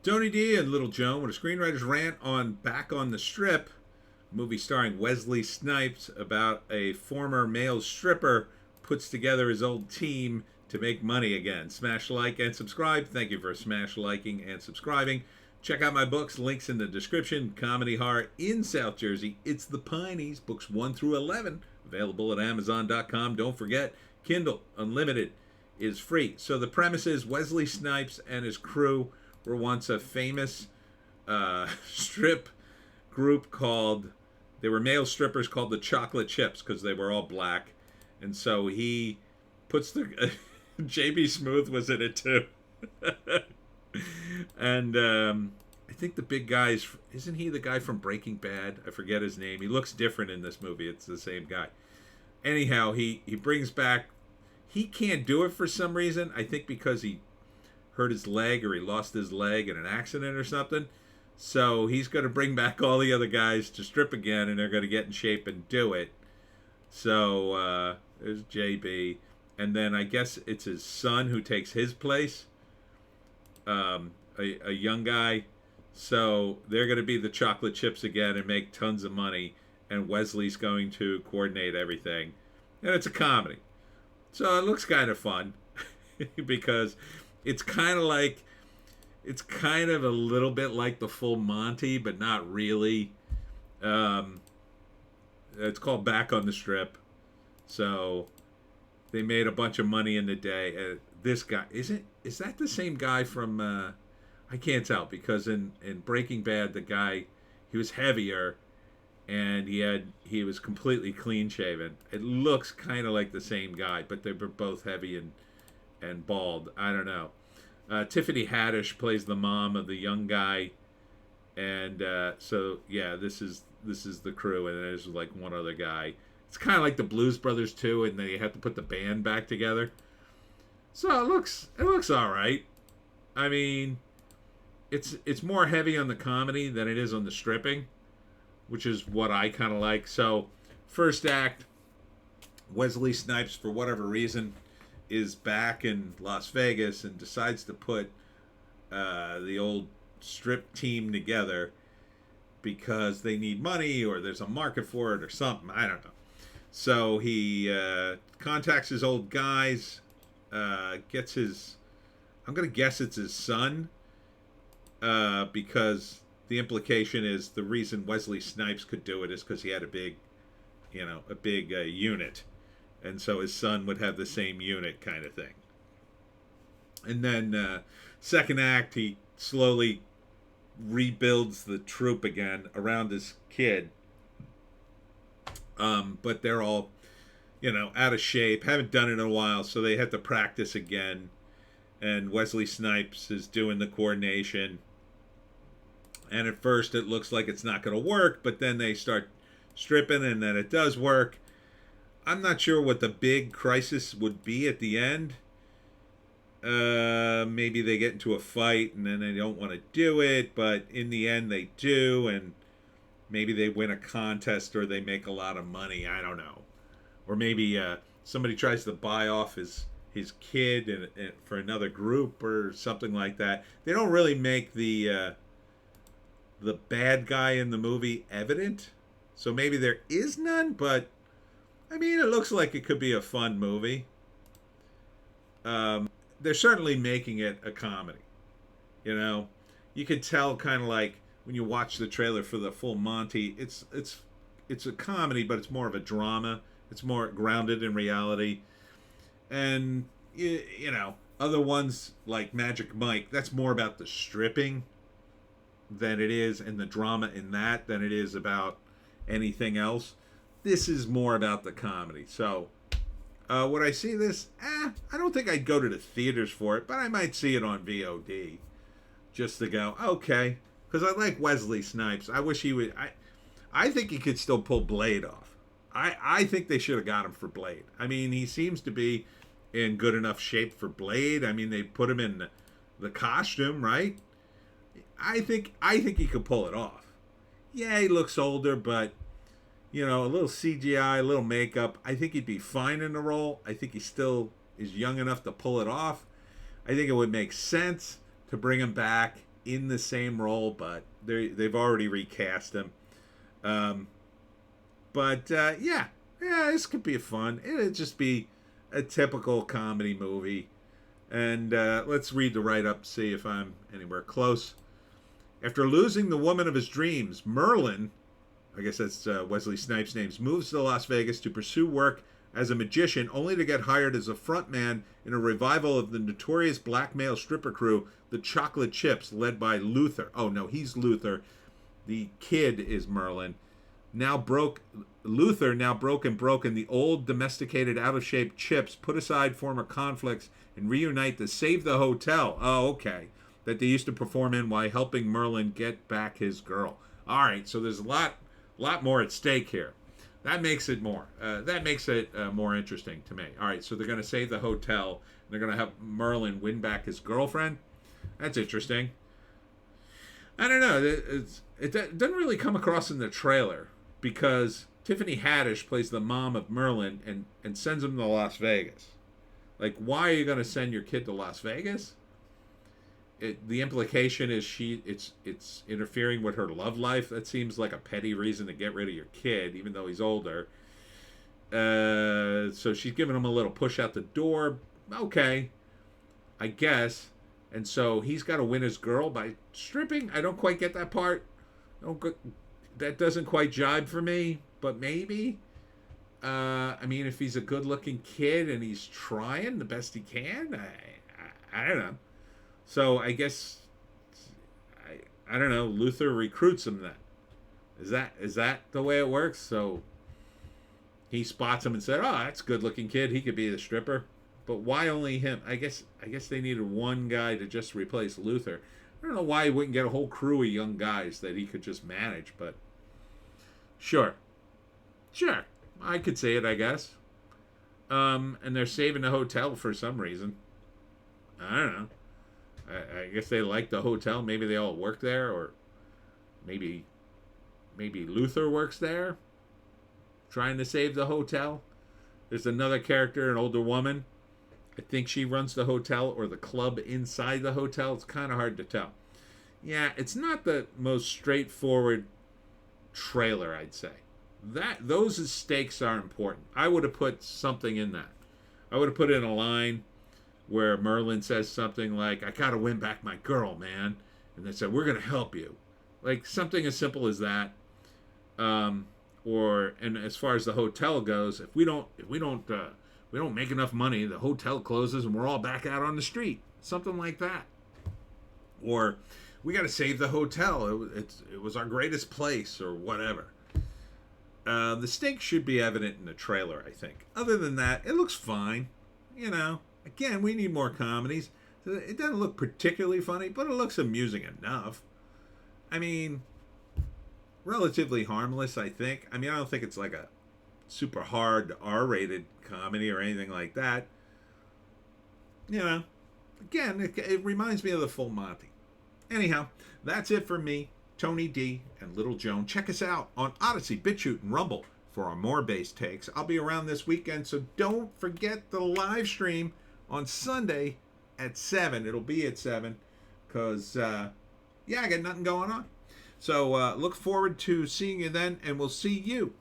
Tony D and Little Joan with a screenwriter's rant on Back on the Strip, a movie starring Wesley Snipes about a former male stripper puts together his old team to make money again. Smash like and subscribe. Thank you for smash liking and subscribing. Check out my books, links in the description. Comedy horror in South Jersey. It's the Pineys, books 1 through 11, available at Amazon.com. Don't forget, Kindle Unlimited is free. So the premise is Wesley Snipes and his crew were once a famous strip group called, they were male strippers called the Chocolate Chips because they were all black. And so he puts the, JB Smoove was in it too. And I think the big guy isn't he the guy from Breaking Bad? I forget his name. He looks different in this movie. It's the same guy. Anyhow, he brings back, he can't do it for some reason. I think because he hurt his leg or he lost his leg in an accident or something. So he's going to bring back all the other guys to strip again, and they're going to get in shape and do it. So there's JB. And then I guess it's his son who takes his place, a young guy. So they're going to be the Chocolate Chips again and make tons of money. And Wesley's going to coordinate everything. And it's a comedy. So it looks kind of fun because it's kind of like, it's kind of a little bit like the Full Monty, but not really. It's called Back on the Strip. So they made a bunch of money in the day. This guy, is that the same guy from, I can't tell because in Breaking Bad, the guy, he was heavier and he was completely clean shaven. It looks kind of like the same guy, but they were both heavy and bald. I don't know. Tiffany Haddish plays the mom of the young guy, and so yeah, this is the crew, and there's like one other guy. It's kind of like the Blues Brothers too, and they have to put the band back together. So it looks all right. I mean, it's more heavy on the comedy than it is on the stripping, which is what I kind of like. So first act, Wesley Snipes, for whatever reason, is back in Las Vegas and decides to put the old strip team together because they need money or there's a market for it or something. I don't know. So he contacts his old guys, gets his, I'm going to guess it's his son, because the implication is the reason Wesley Snipes could do it is because he had a big unit. And so his son would have the same unit kind of thing. And then second act, he slowly rebuilds the troupe again around his kid. But they're all, out of shape, haven't done it in a while, so they have to practice again. And Wesley Snipes is doing the coordination. And at first it looks like it's not going to work, but then they start stripping and then it does work. I'm not sure what the big crisis would be at the end. Maybe they get into a fight and then they don't want to do it, but in the end they do, and maybe they win a contest or they make a lot of money. I don't know. Or maybe somebody tries to buy off his kid and for another group or something like that. They don't really make the bad guy in the movie evident, so maybe there is none, but I mean, it looks like it could be a fun movie. They're certainly making it a comedy. You could tell kind of like when you watch the trailer for the Full Monty, it's a comedy, but it's more of a drama. It's more grounded in reality. And, other ones like Magic Mike, that's more about the stripping than it is, and the drama in that than it is about anything else. This is more about the comedy. So, would I see this? I don't think I'd go to the theaters for it, but I might see it on VOD. Just to go, okay. Because I like Wesley Snipes. I wish he would. I think he could still pull Blade off. I think they should have got him for Blade. I mean, he seems to be in good enough shape for Blade. I mean, they put him in the costume, right? I think he could pull it off. Yeah, he looks older, but a little CGI, a little makeup. I think he'd be fine in the role. I think he still is young enough to pull it off. I think it would make sense to bring him back in the same role, but they've already recast him. Um, yeah, this could be fun. It'd just be a typical comedy movie. And let's read the write up, see if I'm anywhere close. After losing the woman of his dreams, Merlin, I guess that's Wesley Snipes' name, moves to Las Vegas to pursue work as a magician, only to get hired as a frontman in a revival of the notorious black male stripper crew, the Chocolate Chips, led by Luther. Oh, no, he's Luther. The kid is Merlin. Luther, now broken, the old, domesticated, out-of-shape Chips put aside former conflicts and reunite to save the hotel. Oh, okay. That they used to perform in while helping Merlin get back his girl. All right, so there's a lot more at stake here. That makes it more. More interesting to me. All right, so they're going to save the hotel. And they're going to have Merlin win back his girlfriend. That's interesting. I don't know. It doesn't really come across in the trailer because Tiffany Haddish plays the mom of Merlin and sends him to Las Vegas. Like, why are you going to send your kid to Las Vegas? The implication is it's interfering with her love life. That seems like a petty reason to get rid of your kid, even though he's older. So she's giving him a little push out the door. Okay, I guess. And so he's got to win his girl by stripping. I don't quite get that part. That doesn't quite jibe for me, but maybe. I mean, if he's a good-looking kid and he's trying the best he can, I don't know. So I guess I don't know. Luther recruits him then. Is that the way it works? So he spots him and said, "Oh, that's a good-looking kid. He could be the stripper." But why only him? I guess they needed one guy to just replace Luther. I don't know why he wouldn't get a whole crew of young guys that he could just manage, but sure, I could say it, I guess. And they're saving the hotel for some reason. I don't know. I guess they like the hotel. Maybe they all work there, or maybe Luther works there, trying to save the hotel. There's another character, an older woman. I think she runs the hotel or the club inside the hotel. It's kind of hard to tell. Yeah, it's not the most straightforward trailer, I'd say. Those stakes are important. I would have put something in that. I would have put in a line where Merlin says something like, "I gotta win back my girl, man," and they said, "We're gonna help you," like something as simple as that. And as far as the hotel goes, if we don't make enough money, the hotel closes and we're all back out on the street, something like that. Or we got to save the hotel. It was our greatest place, or whatever. The stakes should be evident in the trailer, I think. Other than that, it looks fine. You know, again, we need more comedies. It doesn't look particularly funny, but it looks amusing enough. I mean, relatively harmless, I think. I mean, I don't think it's like a super hard R-rated comedy or anything like that. You know, again, it reminds me of the Full Monty. Anyhow, that's it for me, Tony D, and Little Joan. Check us out on Odysee, Bitchute, and Rumble for our more bass takes. I'll be around this weekend, so don't forget the live stream on Sunday at 7. It'll be at 7 because, I got nothing going on. So look forward to seeing you then, and we'll see you